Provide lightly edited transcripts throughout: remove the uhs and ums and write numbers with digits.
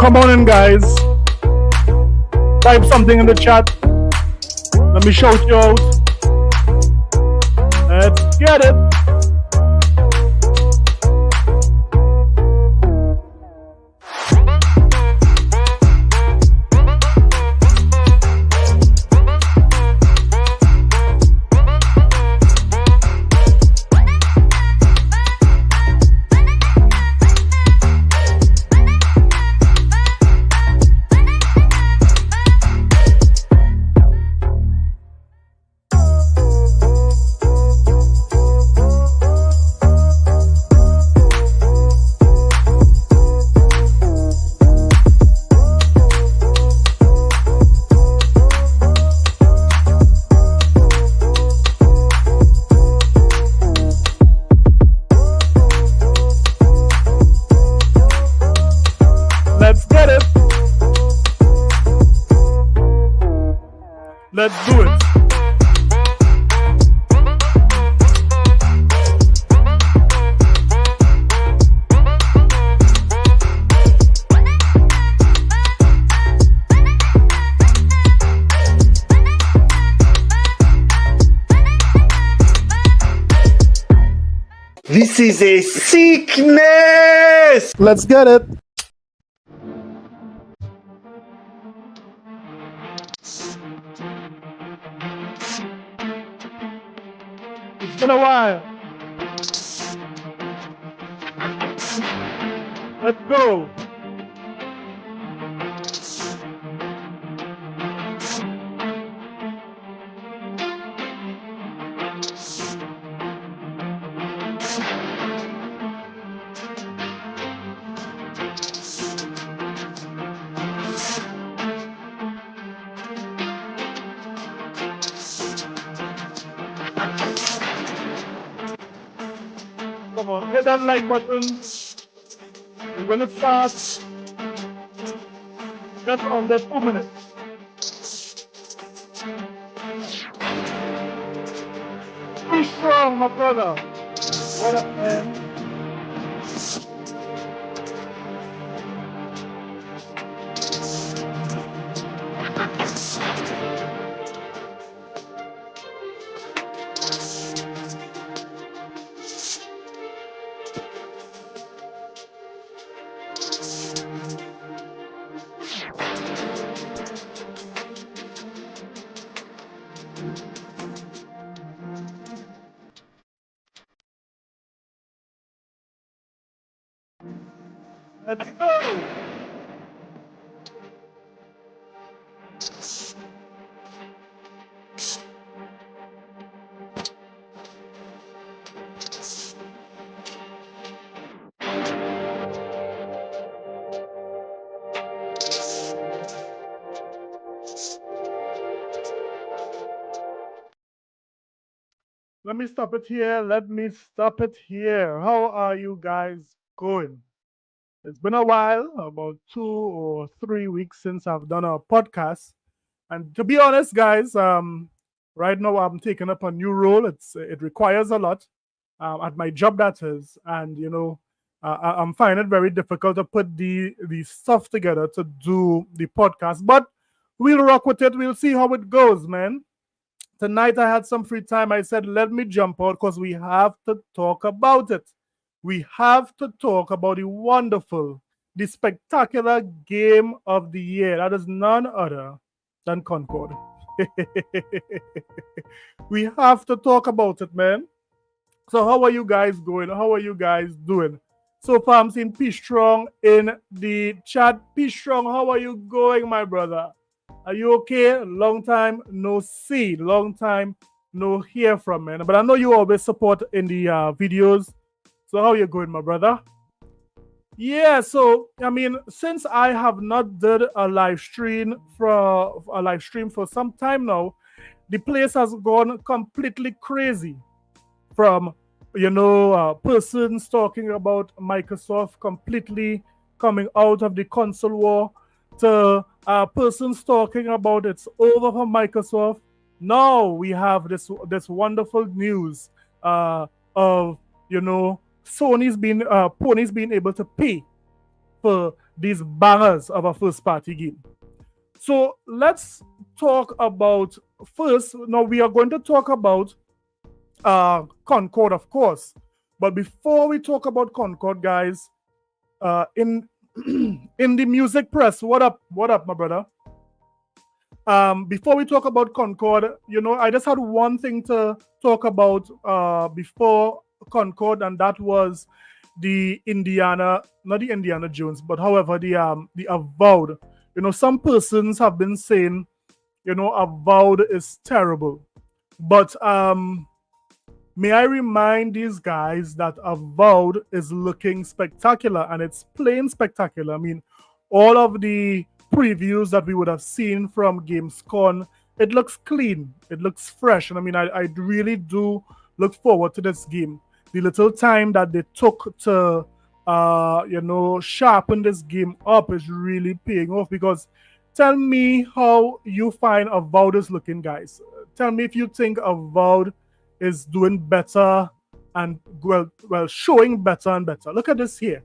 Come on in, guys. Type something in the chat. Let me shout you out. Let's get it. Let's do it. This is a sickness! Let's get it. It's been a while. Let's go. Come on, hit that like button. We're gonna start just under 2 minutes. Be strong, my brother. What up, man? Let's go! Let me stop it here. Let me stop it here. How are you guys going? It's been a while, about 2 or 3 weeks since I've done a podcast. And to be honest, guys, right now I'm taking up a new role. It requires a lot at my job, that is, and I'm finding it very difficult to put the stuff together to do the podcast. But we'll rock with it. We'll see how it goes, man. Tonight I had some free time. I said, let me jump out because we have to talk about it. We have to talk about the wonderful, the spectacular game of the year. That is none other than Concord. We have to talk about it, man. So how are you guys going? How are you guys doing? So far, I'm seeing P Strong in the chat. P Strong, how are you going, my brother? Are you okay? Long time no see. Long time no hear from, man. But I know you always support in the videos. So how you going, my brother? Yeah, so I mean, since I have not did a live stream for some time now, the place has gone completely crazy. From persons talking about Microsoft completely coming out of the console war to persons talking about it's over for Microsoft. Now we have this wonderful news of Sony's being able to pay for these bangers of a first party game. So let's talk about first. Now we are going to talk about Concord, of course. But before we talk about Concord, guys, in in the music press, what up? What up, my brother? Before we talk about Concord, I just had one thing to talk about before Concord, and that was the Indiana, not the Indiana Jones, but however the Avowed. Some persons have been saying, Avowed is terrible, but may I remind these guys that Avowed is looking spectacular, and it's plain spectacular. I mean, all of the previews that we would have seen from Gamescom, it looks clean, it looks fresh, and I mean, I really do look forward to this game. The little time that they took to, sharpen this game up is really paying off. Because tell me how you find Avowed is looking, guys. Tell me if you think Avowed is doing better and well showing better and better. Look at this here.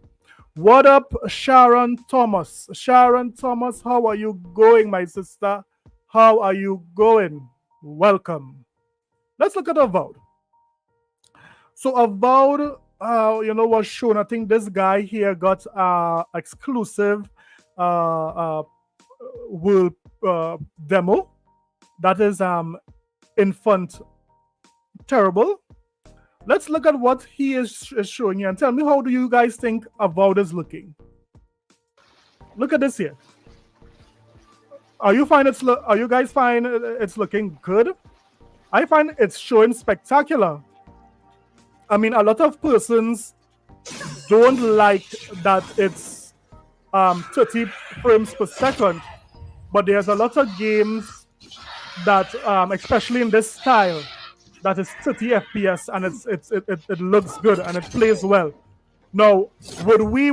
What up, Sharon Thomas? Sharon Thomas, how are you going, my sister? How are you going? Welcome. Let's look at Avowed. So Avowed, was shown. I think this guy here got exclusive world demo. That is Infant Terrible. Let's look at what he is showing you and tell me, how do you guys think Avowed is looking? Look at this here. Are you guys find it's looking good? I find it's showing spectacular. I mean, a lot of persons don't like that it's 30 frames per second, but there's a lot of games that, especially in this style, that is 30 FPS, and it looks good and it plays well. Now, would we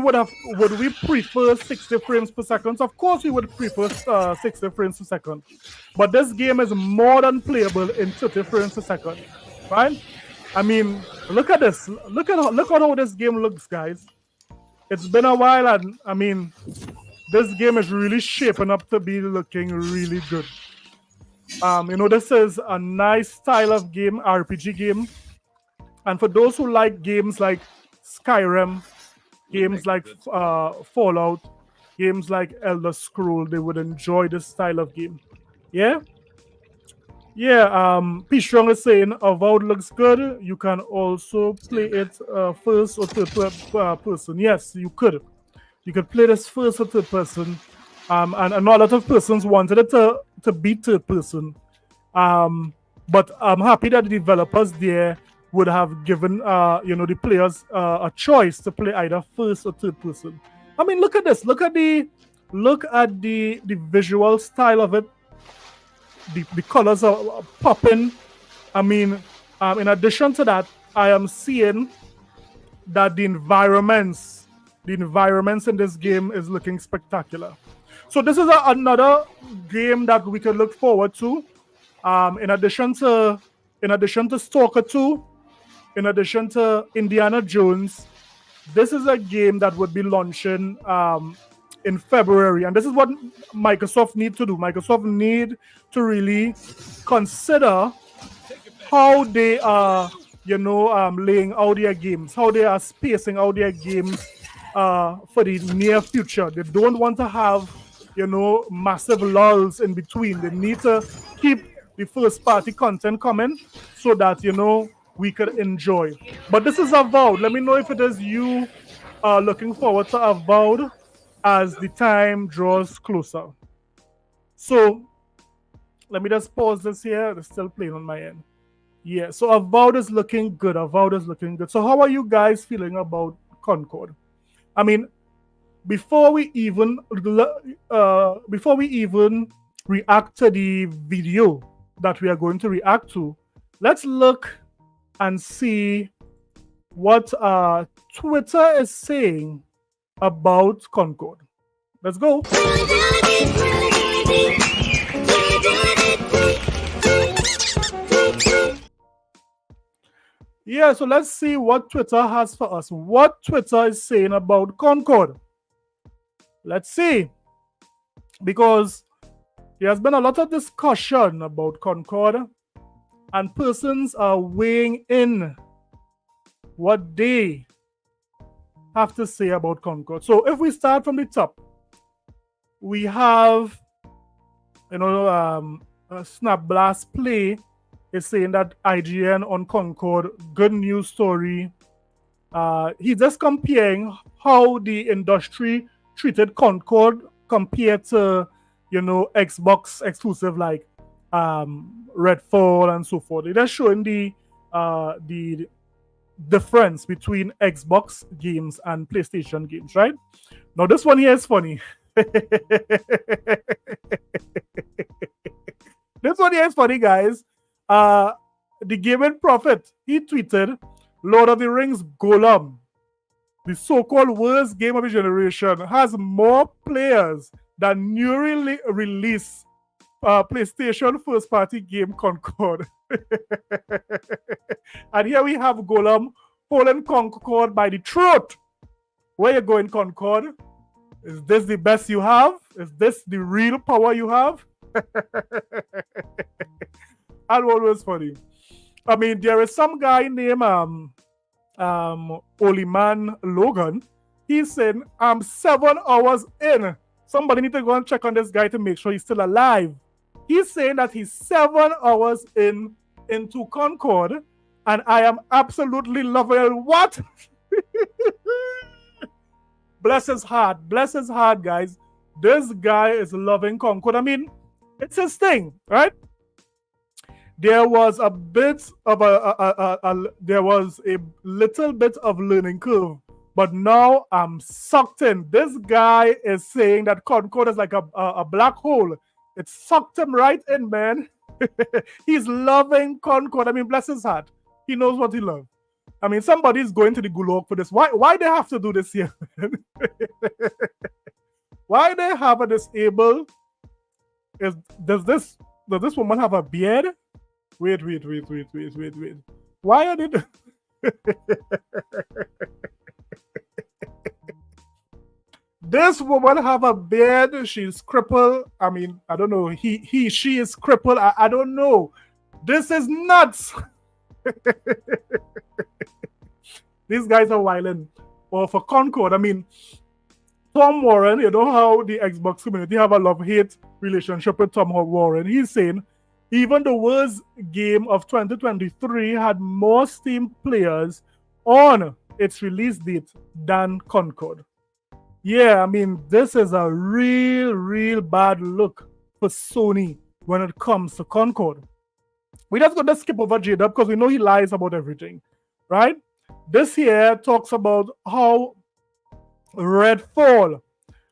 prefer 60 frames per second? Of course, we would prefer 60 frames per second, but this game is more than playable in 30 frames per second, right? I mean, look at this. Look at how this game looks, guys. It's been a while, and I mean, this game is really shaping up to be looking really good. This is a nice style of game, RPG game. And for those who like games like Skyrim, games like Fallout, games like Elder Scroll, they would enjoy this style of game. Yeah? Yeah, P Strong is saying Avowed looks good. You can also play it first or third person. Yes, you could. You could play this first or third person. And a lot of persons wanted it to be third person. But I'm happy that the developers there would have given the players a choice to play either first or third person. I mean, look at this. Look at the visual style of it. The colors are popping. I mean, in addition to that, I am seeing that the environments in this game is looking spectacular. So this is another game that we can look forward to. In addition to Stalker 2, in addition to Indiana Jones, this is a game that would be launching in February, and this is what Microsoft need to do. Microsoft need to really consider how they are, laying out their games, how they are spacing out their games for the near future. They don't want to have, massive lulls in between. They need to keep the first party content coming so that, we could enjoy. But this is Avowed. Let me know if it is you looking forward to Avowed as the time draws closer. So let me just pause this here. It's still playing on my end. Yeah, so Avowed is looking good. Avowed is looking good. So how are you guys feeling about Concord? I mean, before we even react to the video that we are going to react to, let's look and see what Twitter is saying about Concord. Let's go. Yeah, so let's see what Twitter has for us. What Twitter is saying about Concord. Let's see, because there has been a lot of discussion about Concord, and persons are weighing in what they have to say about Concord. So if we start from the top, we have, Snap Blast Play is saying that IGN on Concord, good news story. He's just comparing how the industry treated Concord compared to, Xbox exclusive like Redfall and so forth. They're just showing the difference between Xbox games and PlayStation games, right? Now this one here is funny. This one here is funny, guys. The Gaming Prophet, he tweeted, Lord of the Rings Golem, the so-called worst game of the generation, has more players than newly released PlayStation first-party game Concord. And here we have Golem holding Concord by the throat. Where you going, Concord? Is this the best you have? Is this the real power you have? And what was funny? I mean, there is some guy named Oliman Logan. He's saying, I'm 7 hours in. Somebody need to go and check on this guy to make sure he's still alive. He's saying that he's 7 hours into Concord, and I am absolutely loving it. What? Bless his heart, guys. This guy is loving Concord. I mean, it's his thing, right? There was a bit of there was a little bit of learning curve, but now I'm sucked in. This guy is saying that Concord is like a black hole. It sucked him right in, man. He's loving Concord. I mean, bless his heart. He knows what he loves. I mean, somebody's going to the gulag for this. Why they have to do this here? Why they have a disabled? Does this woman have a beard? Wait. Why are they? This woman have a beard. She's crippled. I mean, I don't know. She is crippled. I don't know. This is nuts. These guys are wilding. Or for Concord, I mean, Tom Warren, you know how the Xbox community have a love-hate relationship with Tom Warren. He's saying even the worst game of 2023 had more Steam players on its release date than Concord. Yeah, I mean, this is a real bad look for Sony when it comes to Concord. We're just going to skip over Jada because we know he lies about everything, right? This here talks about how Redfall.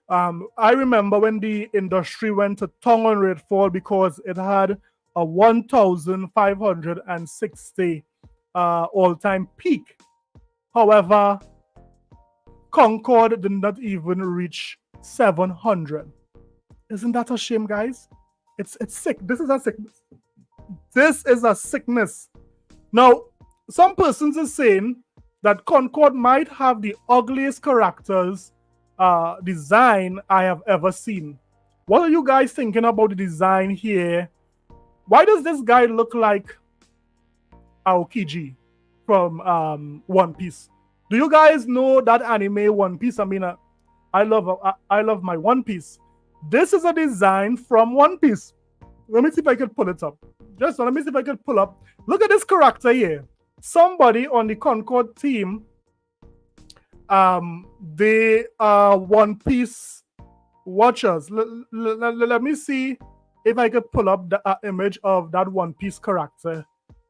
I remember when the industry went to tongue on Redfall because it had a 1,560 all-time peak. However, Concord did not even reach 700. Isn't that a shame, guys? It's sick. This is a sickness. This is a sickness. Now, some persons are saying that Concord might have the ugliest characters design I have ever seen. What are you guys thinking about the design here? Why does this guy look like Aokiji from One Piece? Do you guys know that anime One Piece? I mean, I love my One Piece. This is a design from One Piece. Let me see if I can pull it up. Let me see if I can pull up. Look at this character here. Somebody on the Concord team, they are One Piece watchers. Let me see if I could pull up the image of that One Piece character.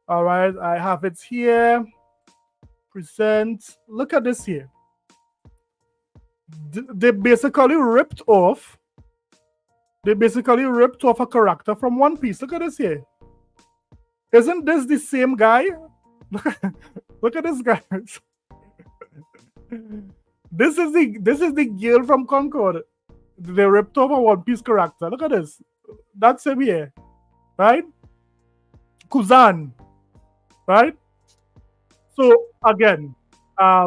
All right, I have it here. Present. Look at this here. They basically ripped off. They basically ripped off a character from One Piece. Look at this here. Isn't this the same guy? Look at this guy. This is the girl from Concord. They ripped off a One Piece character. Look at this. That's him here, right? Kuzan, right? So again, I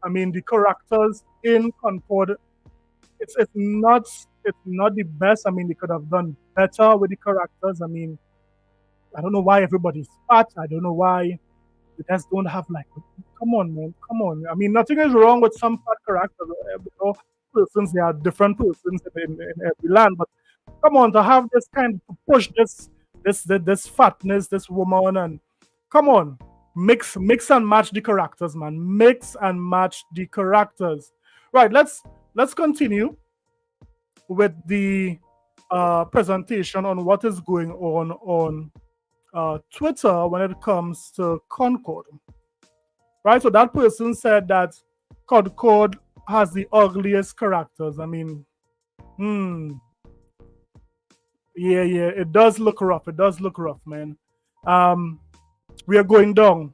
mean the characters in Concord. it's not the best. I mean, they could have done better with the characters. I mean, I don't know why everybody's fat. I don't know why they just don't have like. Come on, man. Come on. I mean, nothing is wrong with some fat characters. Persons, they are different persons in every land. But come on, to have this kind to push this fatness, this woman, and come on, mix and match the characters, man. Mix and match the characters. Right. Let's continue with the presentation on what is going on Twitter when it comes to Concord. Right. So that person said that Concord has the ugliest characters. I mean, hmm. Yeah, yeah, it does look rough. It does look rough, man. Um, we are going down.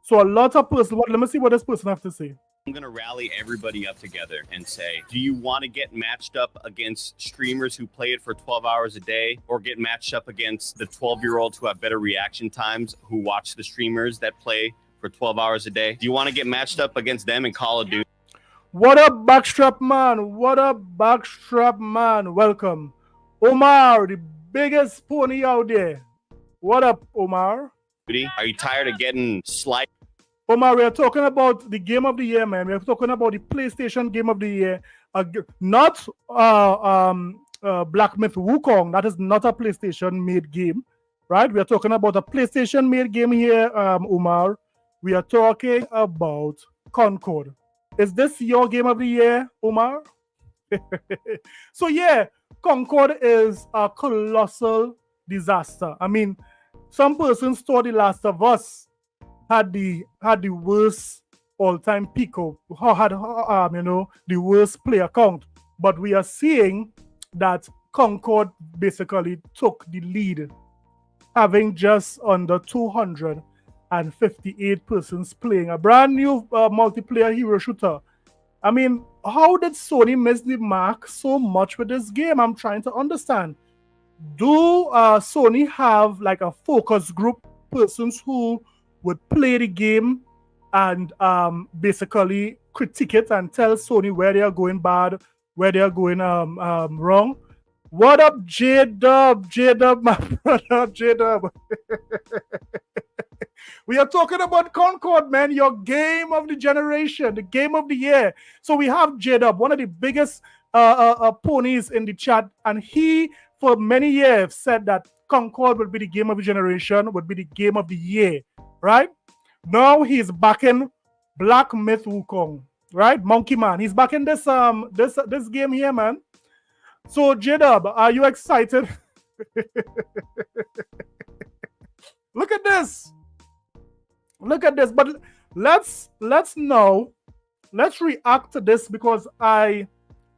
So a lot of person. Let me see what this person have to say. I'm going to rally everybody up together and say, do you want to get matched up against streamers who play it for 12 hours a day, or get matched up against the 12-year-olds who have better reaction times, who watch the streamers that play for 12 hours a day? Do you want to get matched up against them in Call of Duty? What up, Backstrap Man? What up, Backstrap Man? Welcome. Omar, the biggest pony out there. What up, Omar? Are you tired of getting sliced? Omar, we are talking about the game of the year, man. We are talking about the PlayStation game of the year. Not Black Myth Wukong. That is not a PlayStation-made game, right? We are talking about a PlayStation-made game here, Omar. We are talking about Concord. Is this your game of the year, Omar? So yeah, Concord is a colossal disaster. I mean, some persons thought The Last of Us had the worst all-time Pico, had the worst player count. But we are seeing that Concord basically took the lead, having just under 258 persons playing a brand new multiplayer hero shooter. I mean, how did Sony miss the mark so much with this game? I'm trying to understand. Do Sony have like a focus group, persons who would play the game and basically critique it and tell Sony where they are going bad, where they are going wrong? What up, J-Dub? J-Dub, my brother, J-Dub. We are talking about Concord, man, your game of the generation, the game of the year. So we have J-Dub, one of the biggest ponies in the chat, and he, for many years, said that Concord would be the game of the generation, would be the game of the year, right? Now he's backing Black Myth Wukong, right? Monkey Man. He's backing this game here, man. So J-Dub, are you excited? Look at this. Look at this. But let's react to this, because I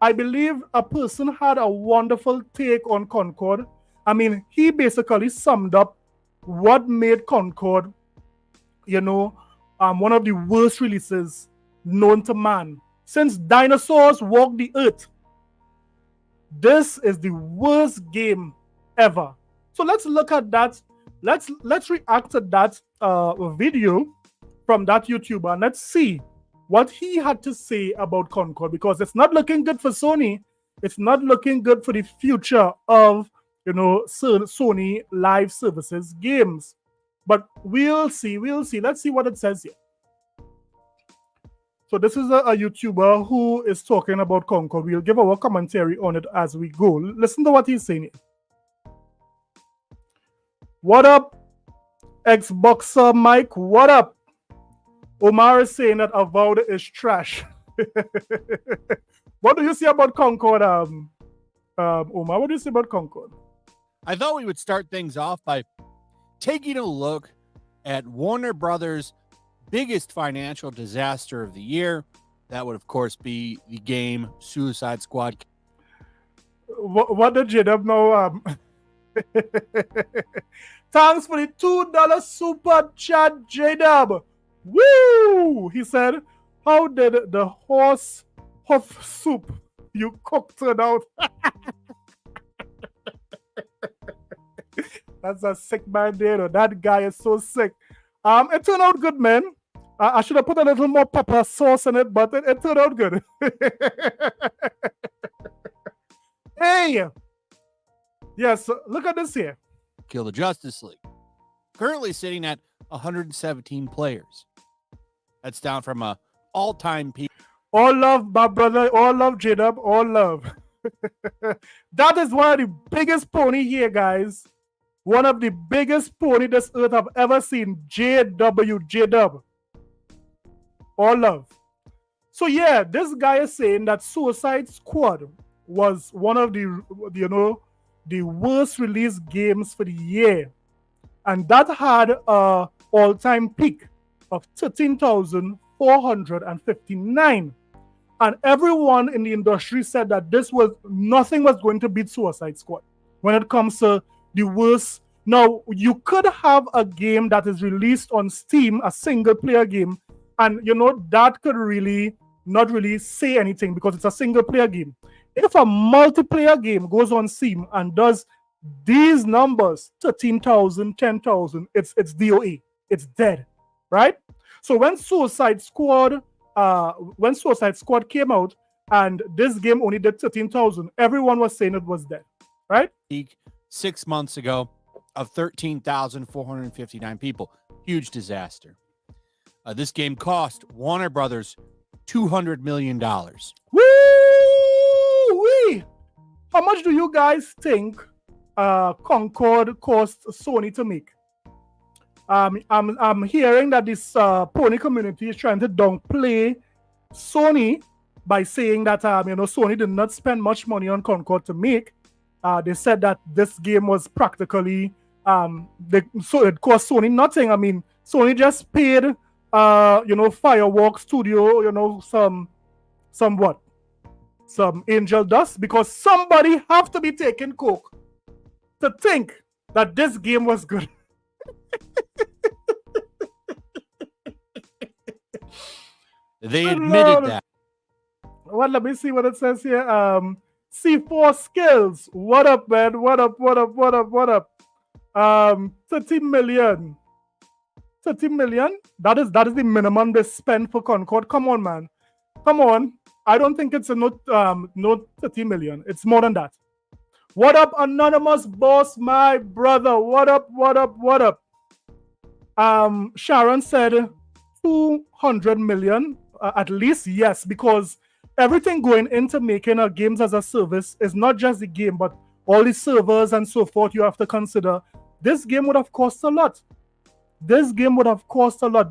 believe a person had a wonderful take on Concord. I mean, he basically summed up what made Concord, one of the worst releases known to man. Since dinosaurs walked the earth, this is the worst game ever. So let's look at that. Let's react to that video from that YouTuber, and let's see what he had to say about Concord, because it's not looking good for Sony. It's not looking good for the future of Sony live services games. But we'll see. Let's see what it says here. So this is a YouTuber who is talking about Concord. We'll give our commentary on it as we go. Listen to what he's saying here. What up, Xboxer Mike? What up? Omar is saying that Avowed is trash. What do you see about Concord, Omar? What do you see about Concord? I thought we would start things off by taking a look at Warner Brothers' biggest financial disaster of the year. That would, of course, be the game Suicide Squad. What did J-Dub know? Thanks for the $2 super chat, J-Dub. Woo! He said, how did the horse hoof soup you cooked turn out? That's a sick man there. That guy is so sick. It turned out good, man. I should have put a little more pepper sauce in it, but it turned out good. Hey! Yes, look at this here. Kill the Justice League. Currently sitting at 117 players. That's down from a all-time peak. All love, my brother. All love, J-Dub. All love. That is one of the biggest pony here, guys. One of the biggest pony this earth I've ever seen. J-Dub. All love. So yeah, this guy is saying that Suicide Squad was one of the, the worst released games for the year. And that had a all-time peak of 13,459. And everyone in the industry said that nothing was going to beat Suicide Squad when it comes to the worst. Now, you could have a game that is released on Steam, a single-player game, and that could really not really say anything because it's a single-player game. If a multiplayer game goes on Steam and does these numbers, 13,000, 10,000, it's DOA. It's dead, right? So when Suicide Squad came out and this game only did 13,000, everyone was saying it was dead, right? 6 months ago of 13,459 people. Huge disaster. This game cost Warner Brothers $200 million. Woo-wee! How much do you guys think Concord cost Sony to make? I'm hearing that this pony community is trying to downplay Sony by saying that Sony did not spend much money on Concord to make. They said that this game was practically so it cost Sony nothing. I mean, Sony just paid Fireworks Studio some angel dust because somebody have to be taking coke to think that this game was good. They admitted that. Well, let me see what it says here. C4 Skills. What up, man? What up? 30 million. 30 million? That is the minimum they spend for Concord. Come on, man. Come on. I don't think it's not 30 million. It's more than that. What up, Anonymous Boss, my brother? What up? Sharon said 200 million at least. Yes, because everything going into making a games as a service is not just the game, but all the servers and so forth you have to consider. This game would have cost a lot.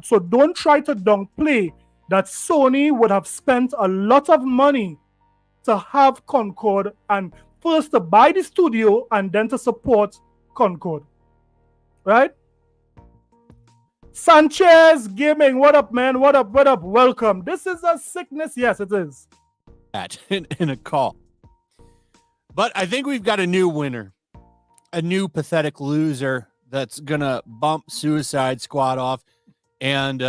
So don't try to downplay that Sony would have spent a lot of money to have Concord, and first to buy the studio and then to support Concord. Right? Sanchez Gaming, what up, man? What up? Welcome. This is a sickness. Yes, it is. In a call. But I think we've got a new winner, a new pathetic loser that's going to bump Suicide Squad off. And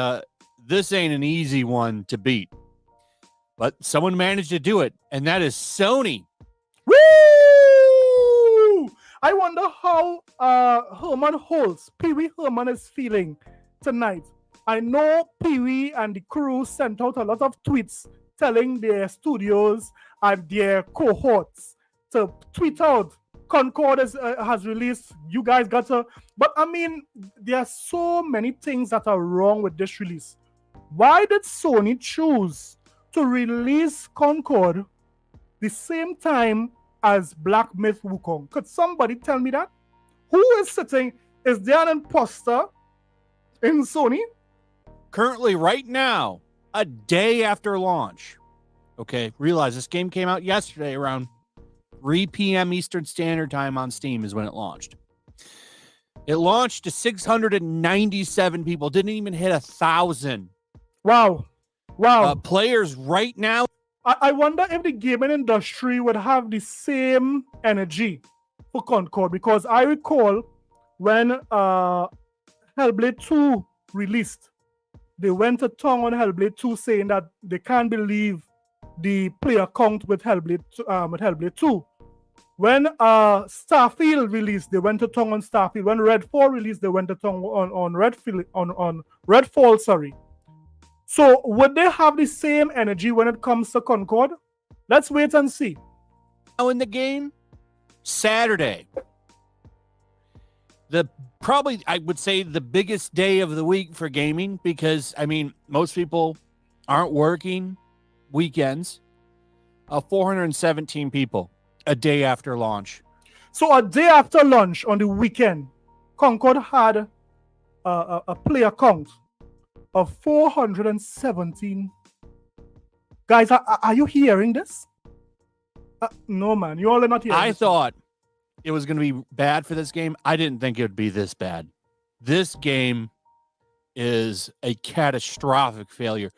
this ain't an easy one to beat. But someone managed to do it, and that is Sony. Woo! I wonder how Herman Holtz, Pee-wee Herman, is feeling tonight. I know Pee-wee and the crew sent out a lot of tweets telling their studios and their cohorts to tweet out, Concord has released, you guys got to... But I mean, there are so many things that are wrong with this release. Why did Sony choose to release Concord the same time as Black Myth Wukong? Could somebody tell me that? Who is sitting? Is there an imposter in Sony? Currently, right now, a day after launch. Okay, realize this game came out yesterday around 3 p.m. Eastern Standard Time on Steam is when it launched. It launched to 697 people. Didn't even hit 1,000. Wow. Players right now. I wonder if the gaming industry would have the same energy for Concord, because I recall when Hellblade 2 released, they went to tongue on Hellblade 2 saying that they can't believe the player count with Hellblade 2. When Starfield released, they went to tongue on Starfield. When Redfall released, they went to tongue on Redfall. Sorry. So would they have the same energy when it comes to Concord? Let's wait and see. Now in the game, Saturday. I would say the biggest day of the week for gaming because, I mean, most people aren't working weekends. 417 people a day after launch. So a day after launch on the weekend, Concord had a player count of 417. Guys, are you hearing this? No, man. You all are not hearing I this. thought it was going to be bad for this game. I didn't think it would be this bad. This game is a catastrophic failure.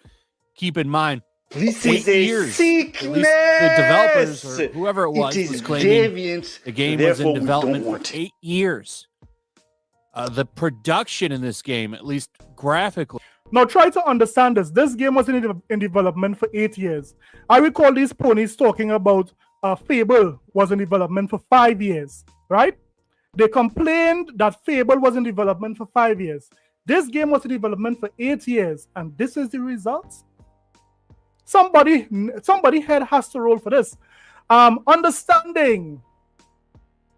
Keep in mind, This 8 is a years. sickness. At least the developers or whoever it was is claiming deviant. the game was in Therefore, we development don't for want it. 8 years. The production in this game, at least graphically, Now try to understand this. This game was in development for 8 years. I recall these ponies talking about Fable was in development for 5 years, right? They complained that Fable was in development for 5 years. This game was in development for 8 years, and this is the results. Somebody head has to roll for this. Understanding.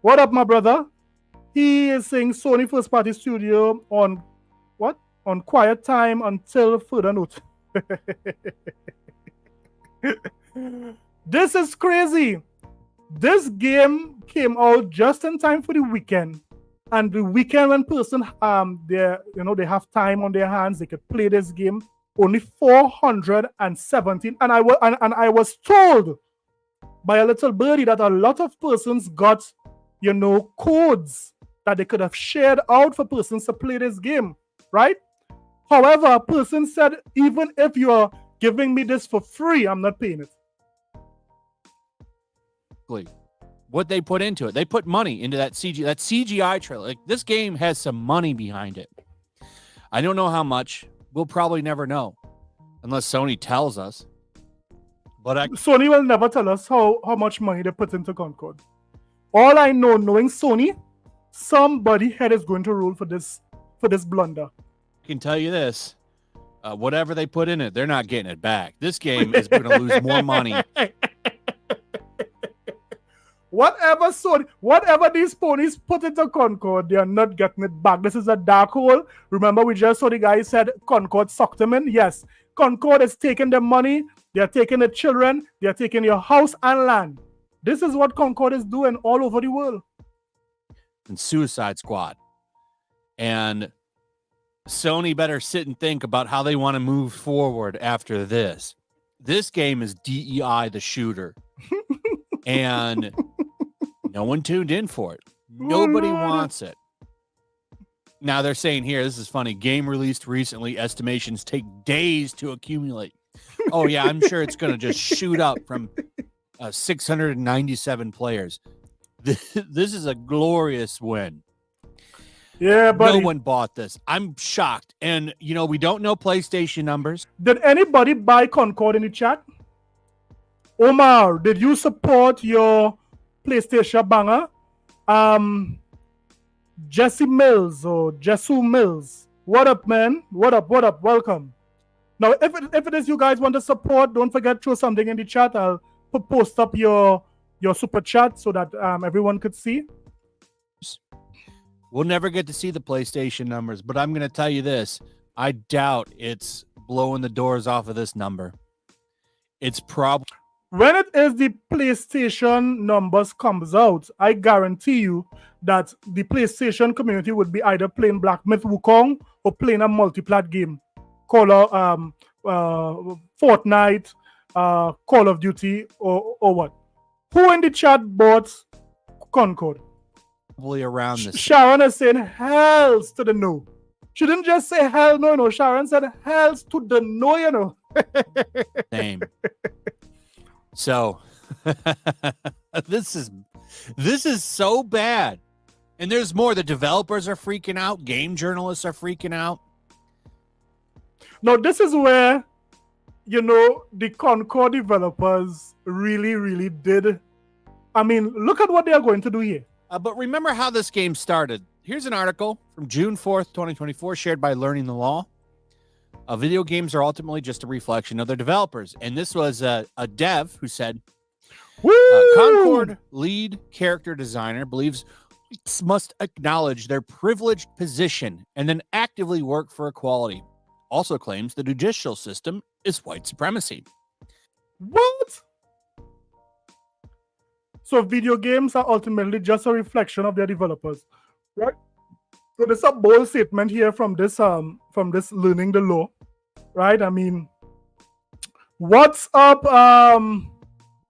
What up, my brother? He is saying Sony first party studio on what? On quiet time until further note. This is crazy. This game came out just in time for the weekend. And the weekend when person they have time on their hands, they could play this game. Only 417. And I was told by a little birdie that a lot of persons got, codes that they could have shared out for persons to play this game, right? However, a person said, even if you're giving me this for free, I'm not paying it. what they put into it, they put money into that CGI trailer. Like, this game has some money behind it. I don't know how much. We'll probably never know unless Sony tells us. But Sony will never tell us how much money they put into Concord. All I know, knowing Sony, somebody head is going to roll for this blunder. I can tell you this. Whatever they put in it, they're not getting it back. This game is going to lose more money. Whatever these ponies put into Concord, they are not getting it back. This is a dark hole. Remember, we just saw the guy said Concord sucked him in. Yes, Concord is taking the money. They are taking the children. They are taking your house and land. This is what Concord is doing all over the world. And Suicide Squad. And Sony better sit and think about how they want to move forward after this. This game is DEI the shooter. And no one tuned in for it. Nobody wants it. Now they're saying here, this is funny, game released recently, estimations take days to accumulate. Oh yeah, I'm sure it's going to just shoot up from 697 players. This is a glorious win. Yeah, but no one bought this. I'm shocked. And, we don't know PlayStation numbers. Did anybody buy Concord in the chat? Omar, did you support your PlayStation banger? Jesse Mills or Jesu Mills. What up, man? What up? Welcome. Now, if it is you guys want to support, don't forget to throw something in the chat. I'll post up your super chat so that everyone could see. We'll never get to see the PlayStation numbers, but I'm going to tell you this. I doubt it's blowing the doors off of this number. It's probably... When it is the PlayStation numbers comes out, I guarantee you that the PlayStation community would be either playing Black Myth Wukong or playing a multi-plat game. Fortnite, Call of Duty, or what? Who in the chat bought Concord? Probably around this. Sharon is saying hells to the no. She didn't just say hell no. Sharon said hells to the no, Same. So this is so bad. And there's more. The developers are freaking out. Game journalists are freaking out. Now, this is where, the Concord developers really, really did. I mean, look at what they are going to do here. But remember how this game started. Here's an article from June 4th, 2024, shared by Learning the Law. Video games are ultimately just a reflection of their developers. And this was a dev who said, Concord lead character designer believes must acknowledge their privileged position and then actively work for equality. Also claims the judicial system is white supremacy. What? So video games are ultimately just a reflection of their developers, right? So there's a bold statement here from this learning the law, right? I mean, what's up,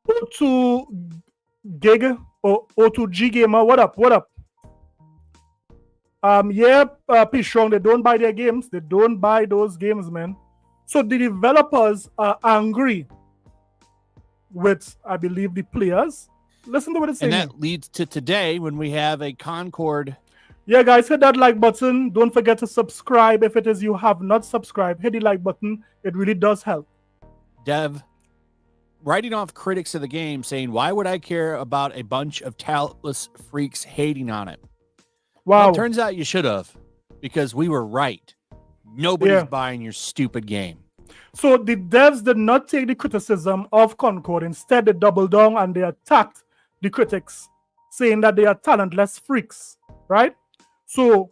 O2 Gig or O2G Gamer? What up? What up? P Strong, they don't buy their games. They don't buy those games, man. So the developers are angry with, I believe, the players. Listen to what it's saying. And that leads to today when we have a Concord. Yeah, guys, hit that like button. Don't forget to subscribe. If it is you have not subscribed, hit the like button. It really does help. Dev writing off critics of the game saying, why would I care about a bunch of talentless freaks hating on it? Wow. Well, it turns out you should have, because we were right. Nobody's buying your stupid game. So the devs did not take the criticism of Concord. Instead, they doubled down and they attacked the critics, saying that they are talentless freaks, right? So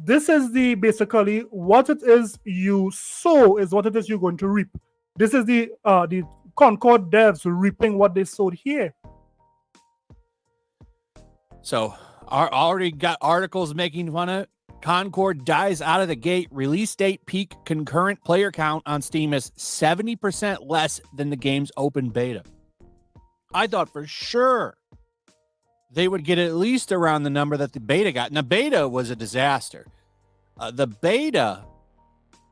this is the basically what it is you sow is what it is you're going to reap. This is the Concord devs reaping what they sowed here. So already got articles making fun of it. Concord dies out of the gate. Release date peak concurrent player count on Steam is 70% less than the game's open beta. I thought for sure they would get at least around the number that the beta got. And the beta was a disaster. The beta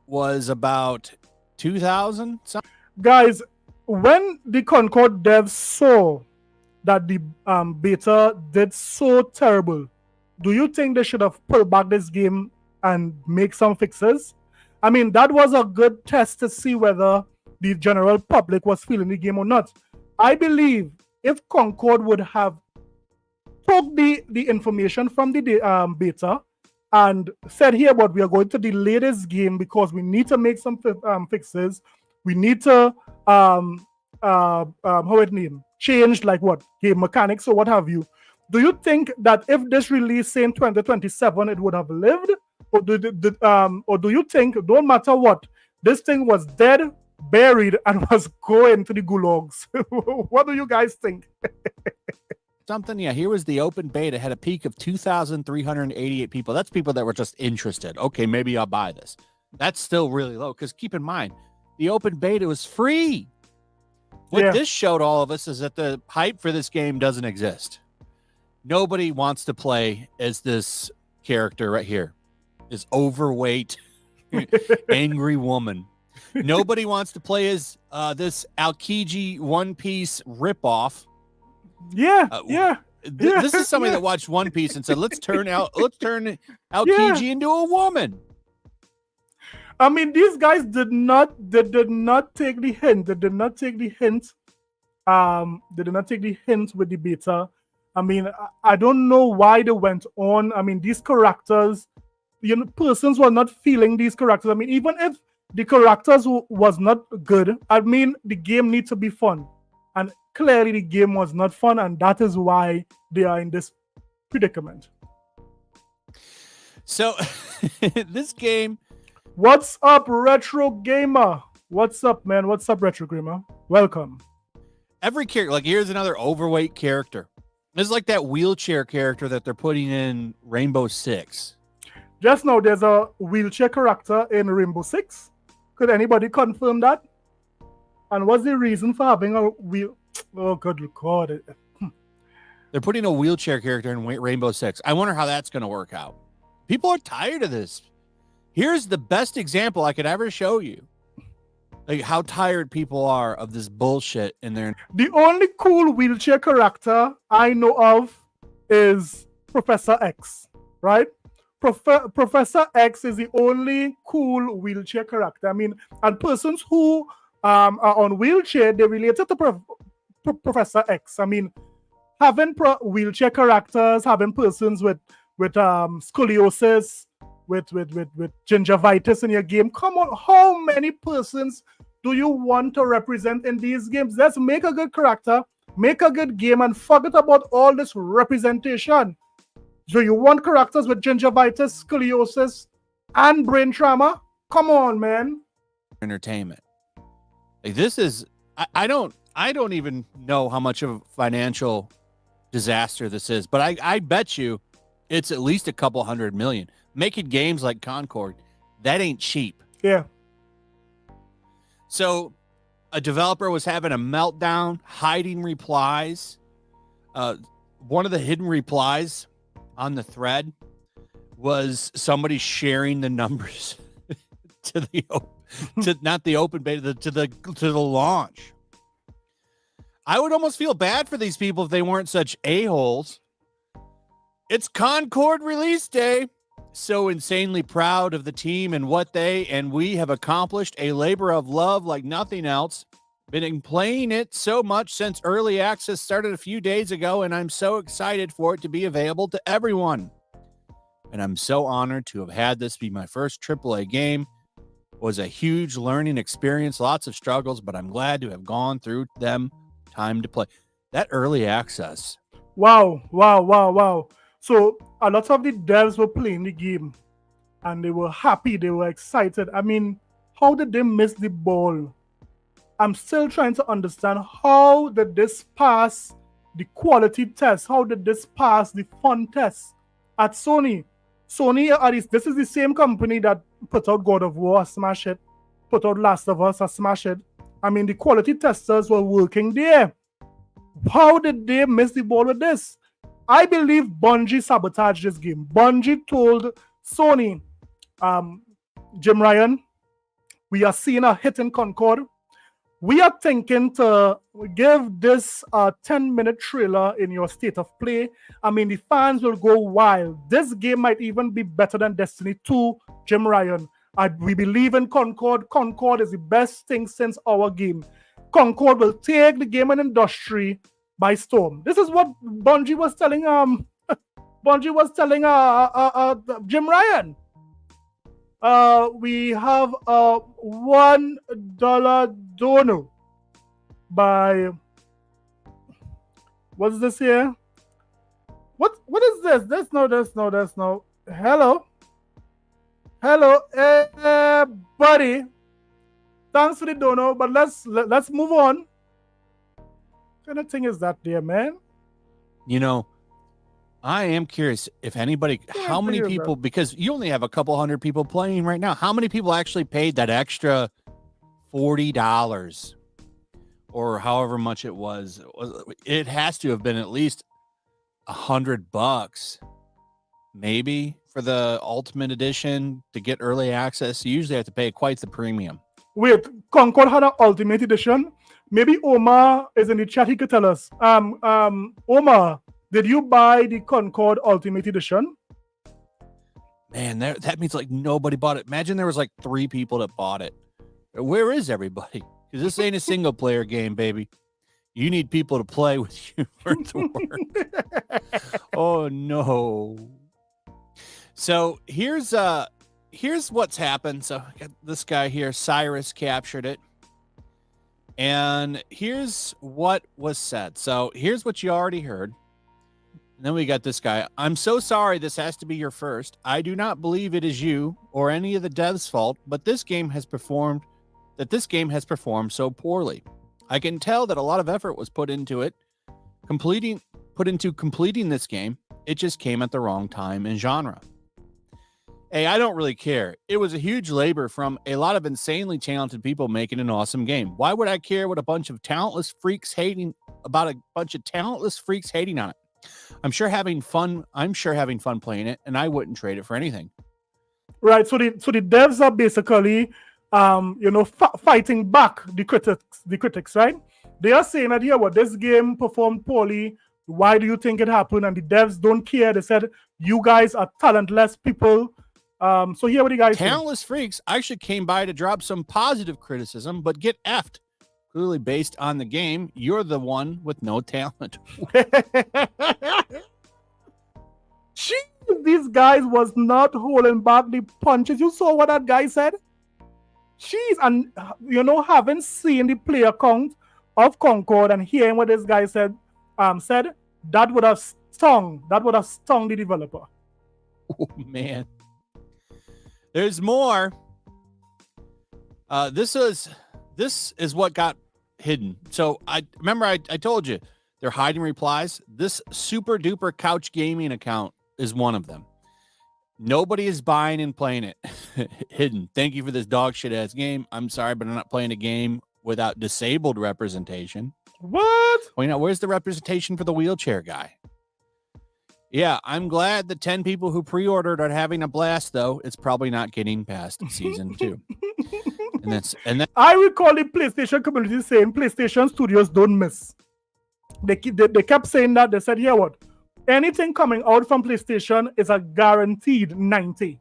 was about 2,000 something. Guys, when the Concord devs saw that the beta did so terrible, do you think they should have pulled back this game and make some fixes? I mean, that was a good test to see whether the general public was feeling the game or not. I believe if Concord would have took the information from the beta and said, here, but we are going to delay this game because we need to make some fixes. We need to change like what game mechanics or what have you. Do you think that if this release in 2027 it would have lived, or do you think, don't matter what, this thing was dead, buried, and was going to the gulags? What do you guys think? Something, yeah. Here was the open beta, had a peak of 2,388 people. That's people that were just interested. Okay, maybe I'll buy this. That's still really low because keep in mind, the open beta was free. What this showed all of us is that the hype for this game doesn't exist. Nobody wants to play as this character right here, this overweight, angry woman. Nobody wants to play as this Aokiji One Piece ripoff. This is somebody that watched One Piece and said, "Let's turn Aokiji into a woman." I mean, these guys did not take the hint. They did not take the hint. They did not take the hint with the beta. I mean, I don't know why they went on. I mean, these characters, persons were not feeling these characters. I mean, even if the characters was not good, I mean, the game needs to be fun. And clearly the game was not fun, and that is why they are in this predicament. So, this game... What's up, Retro Gamer? What's up, man? What's up, Retro Gamer? Welcome. Every character, like here's another overweight character. It's like that wheelchair character that they're putting in Rainbow Six. Just now, there's a wheelchair character in Rainbow Six. Could anybody confirm that? And what's the reason for having a wheel? Oh, good God. They're putting a wheelchair character in Rainbow Six. I wonder how that's going to work out. People are tired of this. Here's the best example I could ever show you. Like how tired people are of this bullshit in there. The only cool wheelchair character I know of is Professor X, right? Professor X is the only cool wheelchair character. I mean, and persons who are on wheelchair, they related to Professor X. I mean, having wheelchair characters, having persons with scoliosis, with gingivitis in your game. Come on, how many persons do you want to represent in these games? Let's make a good character Make a good game and forget about all this representation. So you want characters with gingivitis, scoliosis, and brain trauma? Come on, man. Entertainment. Like this is I don't even know how much of a financial disaster this is, but I bet you it's at least a couple $100 million. Making games like Concord, that ain't cheap. Yeah. So a developer was having a meltdown, hiding replies. One of the hidden replies on the thread was somebody sharing the numbers to the not the open beta, to the launch. I would almost feel bad for these people if they weren't such a-holes. It's Concord release day. So insanely proud of the team and what they and we have accomplished. A labor of love like nothing else. Been playing it so much since early access started a few days ago, and I'm so excited for it to be available to everyone. And I'm so honored to have had this be my first AAA game. It was a huge learning experience, lots of struggles, but I'm glad to have gone through them. Time to play. That early access. Wow. So a lot of the devs were playing the game and they were happy, they were excited. I mean, how did they miss the ball? I'm still trying to understand, how did this pass the quality test? How did this pass the fun test at Sony? Sony, this is the same company that put out God of War, smash it, put out Last of Us, smash it. I mean, the quality testers were working there. How did they miss the ball with this? I believe Bungie sabotaged this game. Bungie told Sony, Jim Ryan, we are seeing a hit in Concord. We are thinking to give this a 10-minute trailer in your state of play. I mean, the fans will go wild. This game might even be better than Destiny 2, Jim Ryan. We believe in Concord. Concord is the best thing since our game. Concord will take the gaming industry by storm. This is what Bungie was telling Jim Ryan. We have a $1 donor by, what's this here? What is this? There's no. Hello, buddy. Thanks for the donor, but let's move on. What kind of thing is that there, man? You know, I am curious if anybody, how many people, because you only have a couple hundred people playing right now, how many people actually paid that extra $40 or however much it was? It has to have been at least $100, maybe, for the Ultimate Edition to get early access. You usually have to pay quite the premium. Wait, Concord had an Ultimate Edition? Maybe Omar is in the chat. He could tell us. Omar, did you buy the Concord Ultimate Edition? Man, that means like nobody bought it. Imagine there was like 3 people that bought it. Where is everybody? Because this ain't a single player game, baby. You need people to play with you for it to work. Oh no. So here's what's happened. So I got this guy here, Cyrus, captured it. And here's what was said. So here's what you already heard. And then we got this guy. I'm so sorry this has to be your first. I do not believe it is you or any of the devs' fault, but this game has performed so poorly. I can tell that a lot of effort was put into completing this game. It just came at the wrong time and genre. Hey, I don't really care. It was a huge labor from a lot of insanely talented people making an awesome game. Why would I care what a bunch of talentless freaks hating on it? I'm sure having fun playing it, and I wouldn't trade it for anything. Right. So the devs are basically fighting back the critics, right? They are saying that, this game performed poorly. Why do you think it happened? And the devs don't care. They said, you guys are talentless people. So here what you guys talentless freaks actually came by to drop some positive criticism, but get effed. Clearly based on the game, you're the one with no talent. Jeez, these guys was not holding back the punches. You saw what that guy said? Jeez, and haven't seen the player count of Concord and hearing what this guy said, that would have stung the developer. Oh man, there's more. This is what got hidden. So I remember I told you they're hiding replies. This super duper couch gaming account is one of them. Nobody is buying and playing it. Hidden. Thank you for this dog shit ass game. I'm sorry, but I'm not playing a game without disabled representation. What? Well, where's the representation for the wheelchair guy? Yeah, I'm glad the 10 people who pre-ordered are having a blast, though. It's probably not getting past season 2. And then I recall the PlayStation community saying PlayStation Studios don't miss. They kept saying that. They said, here what? Anything coming out from PlayStation is a guaranteed 90.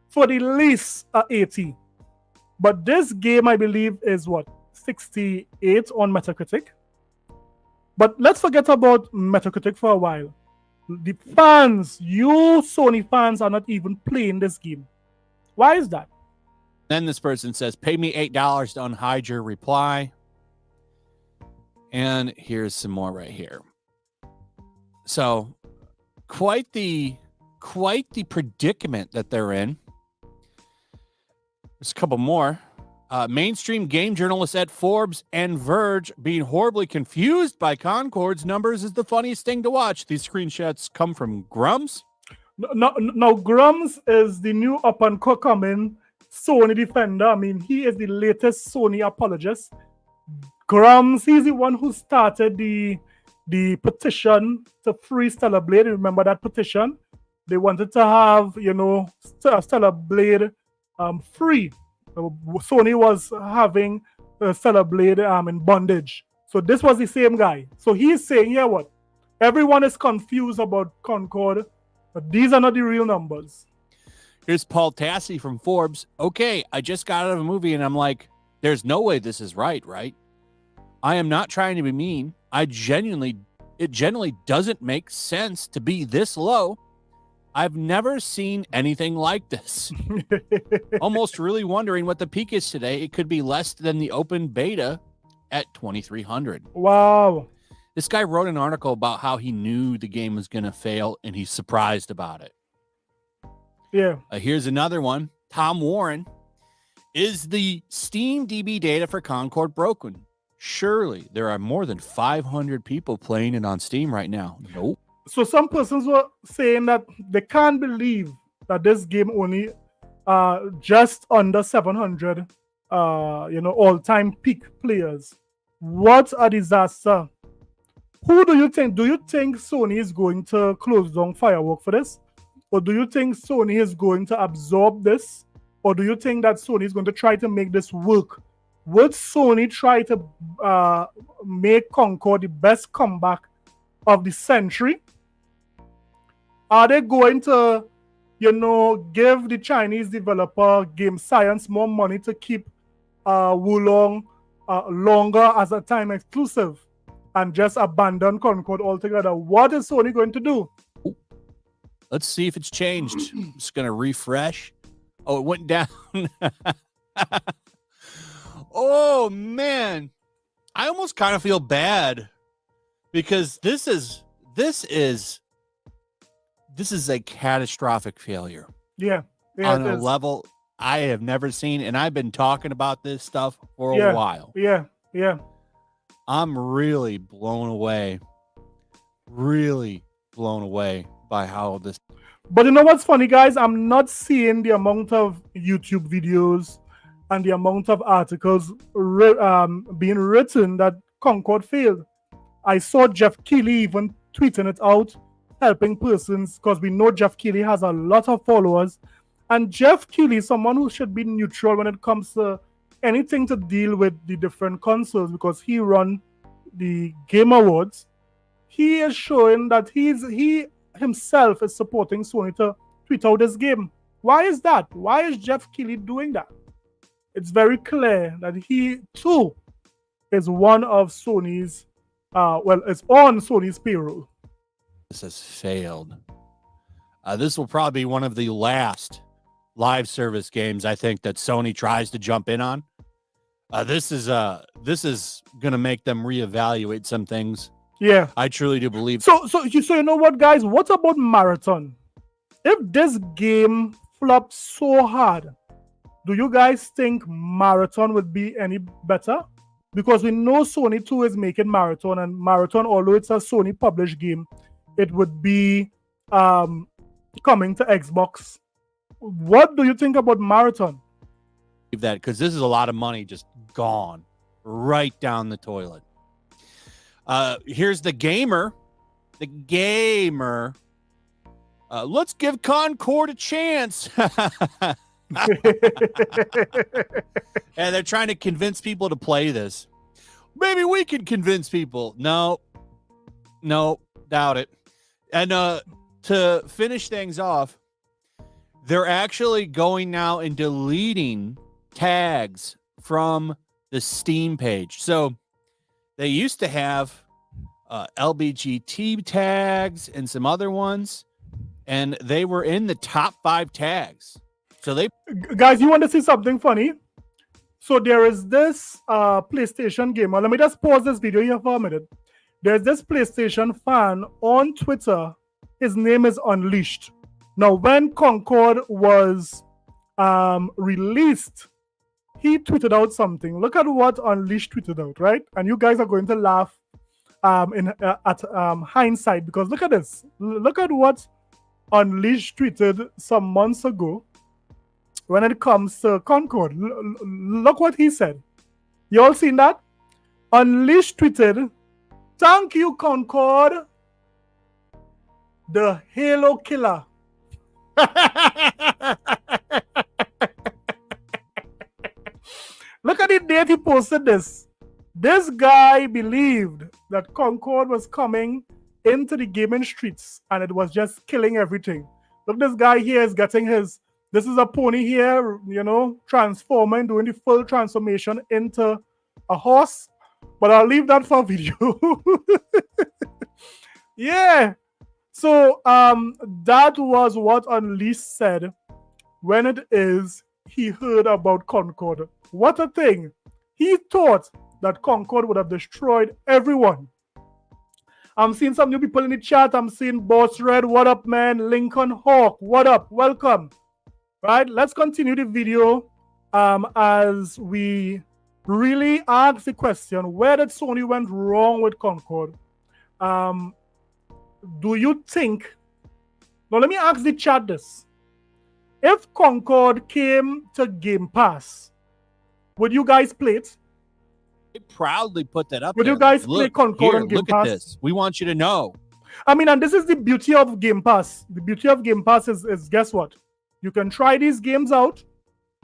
For the least 80. But this game, I believe, is what? 68 on Metacritic. But let's forget about Metacritic for a while. The fans, you Sony fans, are not even playing this game. Why is that? Then this person says, pay me $8 to unhide your reply. And here's some more right here. So quite the predicament that they're in. There's a couple more. Mainstream game journalists at Forbes and Verge being horribly confused by Concord's numbers is the funniest thing to watch. These screenshots come from Grums. No, Grums is the new up-and-coming Sony defender. I mean, he is the latest Sony apologist. Grums, he's the one who started the petition to free Stellar Blade. Remember that petition? They wanted to have, Stellar Blade free. Sony was having Stellar Blade in bondage. So this was the same guy. So he's saying, yeah, what? Everyone is confused about Concord, but these are not the real numbers. Here's Paul Tassi from Forbes. Okay, I just got out of a movie and I'm like, there's no way this is right? I am not trying to be mean. It genuinely doesn't make sense to be this low. I've never seen anything like this. Almost really wondering what the peak is today. It could be less than the open beta at 2,300. Wow. This guy wrote an article about how he knew the game was going to fail and he's surprised about it. Yeah. Here's another one. Tom Warren. Is the Steam DB data for Concord broken? Surely there are more than 500 people playing it on Steam right now. Nope. So some persons were saying that they can't believe that this game only just under 700 all-time peak players. What a disaster. Who do you think? Do you think Sony is going to close down Firework for this? Or do you think Sony is going to absorb this? Or do you think that Sony is going to try to make this work? Would Sony try to make Concord the best comeback of the century? Are they going to, give the Chinese developer Game Science more money to keep Wulong longer as a time exclusive and just abandon Concord altogether? What is Sony going to do? Let's see if it's changed. I'm just going to refresh. Oh, it went down. Oh, man. I almost kind of feel bad because this is a catastrophic failure. Yeah. On a level I have never seen, and I've been talking about this stuff for a while. Yeah. I'm really blown away. Really blown away by how this. But you know what's funny, guys? I'm not seeing the amount of YouTube videos and the amount of articles being written that Concord failed. I saw Jeff Keighley even tweeting it out, helping persons, because we know Jeff Keighley has a lot of followers. And Jeff Keighley is someone who should be neutral when it comes to anything to deal with the different consoles, because he run the Game Awards. He is showing that he himself is supporting Sony to tweet out this game. Why is that? Why is Jeff Keighley doing that? It's very clear that he too is one of Sony's, is on Sony's payroll. This has failed. This will probably be one of the last live service games I think that Sony tries to jump in on. This is gonna make them reevaluate some things. Yeah. I truly do believe. So you know what, guys? What about Marathon? If this game flops so hard, do you guys think Marathon would be any better? Because we know Sony 2 is making Marathon, and Marathon, although it's a Sony published game, it would be coming to Xbox. What do you think about Marathon? That because this is a lot of money just gone right down the toilet. Here's the gamer. Let's give Concord a chance. And they're trying to convince people to play this. Maybe we can convince people. No, doubt it. And to finish things off, they're actually going now and deleting tags from the Steam page. So they used to have LBGT tags and some other ones, and they were in the top 5 tags. So they... Guys, you want to see something funny? So there is this PlayStation gamer. Let me just pause this video here for a minute. There's this PlayStation fan on Twitter. His name is Unleashed. Now, when Concord was released, he tweeted out something. Look at what Unleashed tweeted out, right? And you guys are going to laugh at hindsight, because look at this. Look at what Unleashed tweeted some months ago when it comes to Concord. Look what he said. You all seen that? Unleashed tweeted, "Thank you, Concord, the Halo killer." Look at the date he posted this. This guy believed that Concord was coming into the gaming streets and it was just killing everything. Look, this guy here is getting his... This is a pony here, you know, transforming, doing the full transformation into a horse. But I'll leave that for a video. Yeah. So that was what Unleashed said when it is he heard about Concord. What a thing. He thought that Concord would have destroyed everyone. I'm seeing some new people in the chat. I'm seeing Boss Red. What up, man? Lincoln Hawk. What up? Welcome. Right, let's continue the video as we really ask the question, where did Sony went wrong with Concord? Do you think... Now, let me ask the chat this. If Concord came to Game Pass, would you guys play it? They proudly put that up. Would there. you guys Look, play Concord here, on Game look Pass? at this. We want you to know. I mean, and this is the beauty of Game Pass. The beauty of Game Pass is guess what? You can try these games out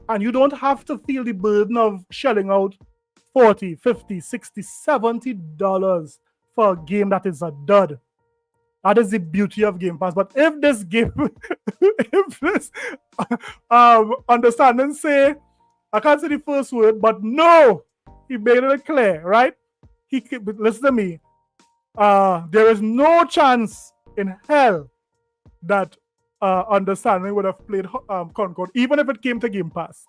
and you don't have to feel the burden of shelling out $40, $50, $60, $70 for a game that is a dud. That is the beauty of Game Pass. But if this game, if this understanding say, I can't say the first word, but no, he made it clear, right? Listen to me. There is no chance in hell that Understanding would have played Concord, even if it came to Game Pass,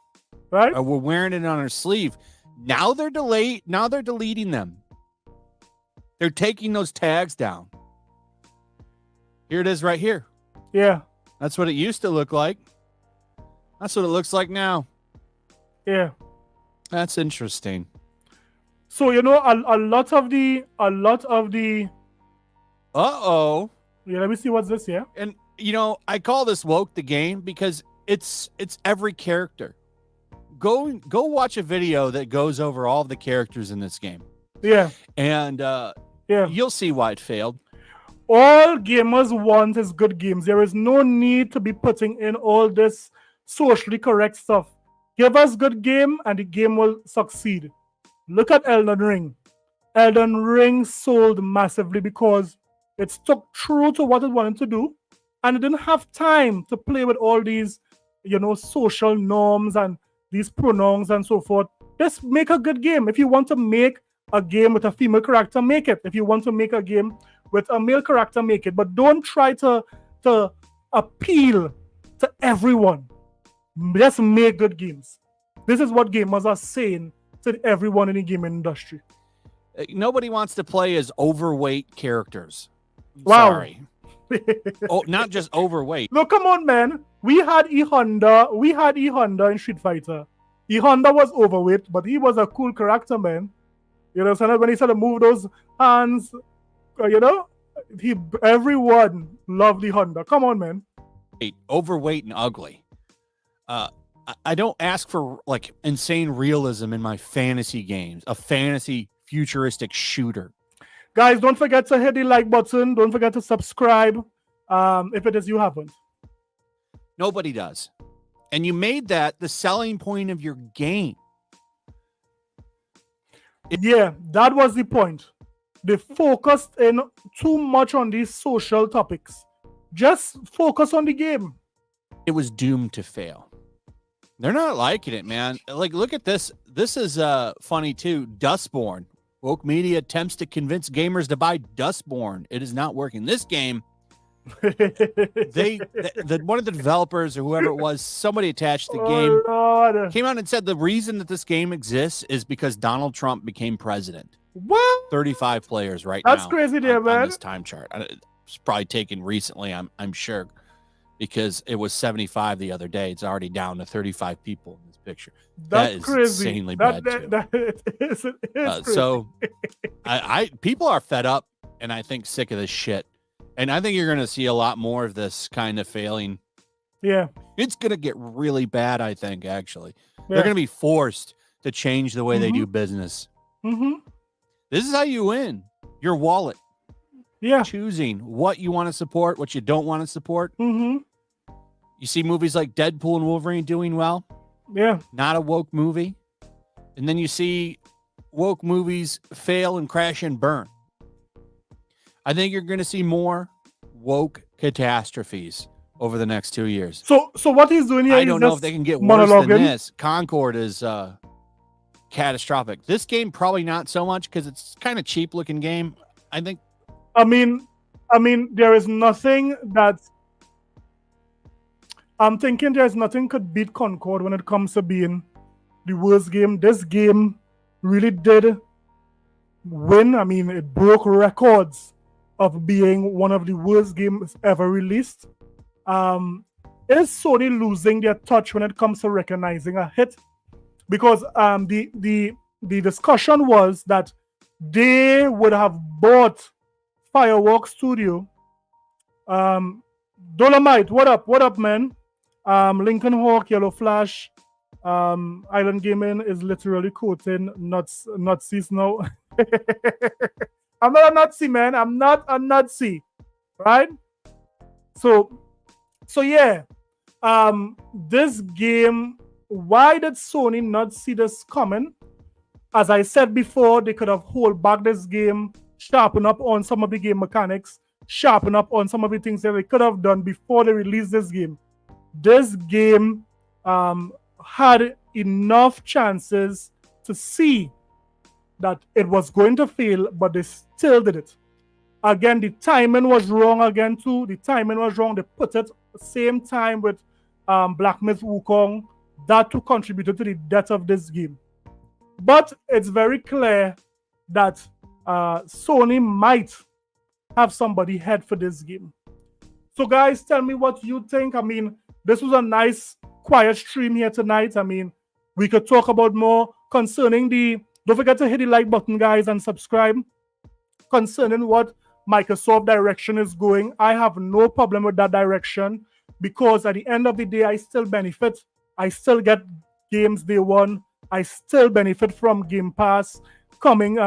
right? We're wearing it on our sleeve. Now they're delayed. Now they're deleting them. They're taking those tags down. Here it is right here. Yeah. That's what it used to look like. That's what it looks like now. Yeah. That's interesting. So, you know, a lot of the Uh-oh. Yeah, let me see what's this here. And you know, I call this woke the game because it's every character. Go watch a video that goes over all the characters in this game. Yeah. And yeah, you'll see why it failed. All gamers want is good games. There is no need to be putting in all this socially correct stuff. Give us good game and the game will succeed. Look at Elden Ring. Elden Ring sold massively because it stuck true to what it wanted to do. And it didn't have time to play with all these, you know, social norms and these pronouns and so forth. Just make a good game. If you want to make a game with a female character, make it. If you want to make a game with a male character, make it. But don't try to appeal to everyone. Just make good games. This is what gamers are saying to everyone in the gaming industry. Nobody wants to play as overweight characters. Wow. Sorry. Oh, not just overweight. No, come on, man. We had E Honda in Street Fighter. E Honda was overweight, but he was a cool character, man. You know, so when he started to move those hands, you know, everyone loved E Honda. Come on, man. Overweight and ugly. I don't ask for like insane realism in my fantasy games. A fantasy futuristic shooter. Guys, don't forget to hit the like button. Don't forget to subscribe. If it is you haven't. Nobody does. And you made that the selling point of your game. Yeah, that was the point. They focused in too much on these social topics. Just focus on the game. It was doomed to fail. They're not liking it, man. Like, look at this. This is funny too. Dustborn. Woke Media attempts to convince gamers to buy Dustborn. It is not working. This game, one of the developers or whoever it was, somebody attached to the game, Lord. came out and said the reason that this game exists is because Donald Trump became president. What? 35 players right now. That's crazy there, on man. this time chart. It's probably taken recently, I'm sure, because it was 75 the other day. It's already down to 35 people in this picture. That's that is crazy. insanely bad too. It is crazy. So people are fed up and I think sick of this shit. And I think you're going to see a lot more of this kind of failing. Yeah. It's going to get really bad, I think, actually. Yeah. They're going to be forced to change the way they do business. Mm-hmm. This is how you win. Your wallet. Yeah. Choosing what you want to support, what you don't want to support. Mm-hmm. You see movies like Deadpool and Wolverine doing well. Yeah. Not a woke movie. And then you see woke movies fail and crash and burn. I think you're going to see more woke catastrophes over the next 2 years. So what he's doing here, I don't know if they can get worse than this. Concord is catastrophic. This game probably not so much because it's kind of cheap looking game. I think. I mean, there is nothing that I'm thinking. There's nothing could beat Concord when it comes to being the worst game. This game really did win. I mean, it broke records of being one of the worst games ever released. Is Sony losing their touch when it comes to recognizing a hit? Because the discussion was that they would have bought Fireworks Studio. Dolomite, what up, man? Lincoln Hawk, Yellow Flash, Island Gaming is literally quoting Nazis now. I'm not a Nazi, man. I'm not a Nazi, right? So yeah. This game, why did Sony not see this coming? As I said before, they could have held back this game, sharpen up on some of the game mechanics, sharpen up on some of the things that they could have done before they released this game. This game had enough chances to see that it was going to fail, but they still did it. Again, the timing was wrong again too. The timing was wrong. They put it at the same time with Black Myth Wukong. That too contributed to the death of this game. But it's very clear that Sony might have somebody head for this game. So guys, tell me what you think. I mean, this was a nice, quiet stream here tonight. I mean, we could talk about more concerning the... Don't forget to hit the like button, guys, and subscribe. Concerning what Microsoft direction is going, I have no problem with that direction because at the end of the day, I still benefit. I still get games day one. I still benefit from Game Pass coming,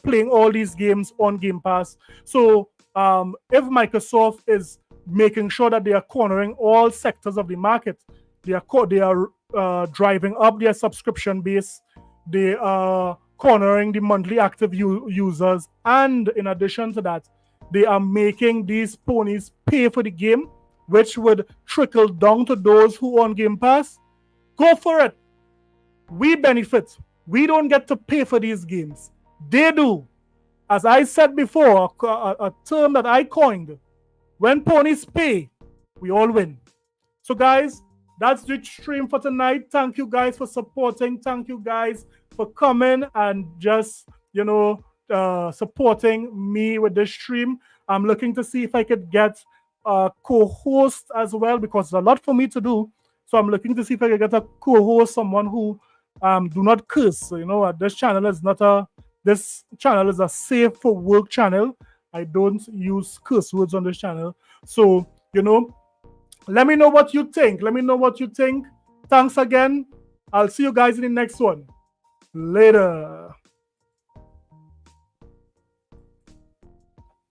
playing all these games on Game Pass. So if Microsoft is making sure that they are cornering all sectors of the market, they are driving up their subscription base, they are cornering the monthly active users, and in addition to that, they are making these ponies pay for the game, which would trickle down to those who own Game Pass. Go for it. We benefit. We don't get to pay for these games. They do. As I said before, a term that I coined, when ponies pay, we all win. So guys, that's the stream for tonight. Thank you guys for supporting. Thank you guys for coming and just, supporting me with this stream. I'm looking to see if I could get a co-host as well, because it's a lot for me to do. So I'm looking to see if I can get a co-host, someone who do not curse. So, this channel is a safe for work channel. I don't use curse words on this channel. So, let me know what you think. Thanks again. I'll see you guys in the next one. Later.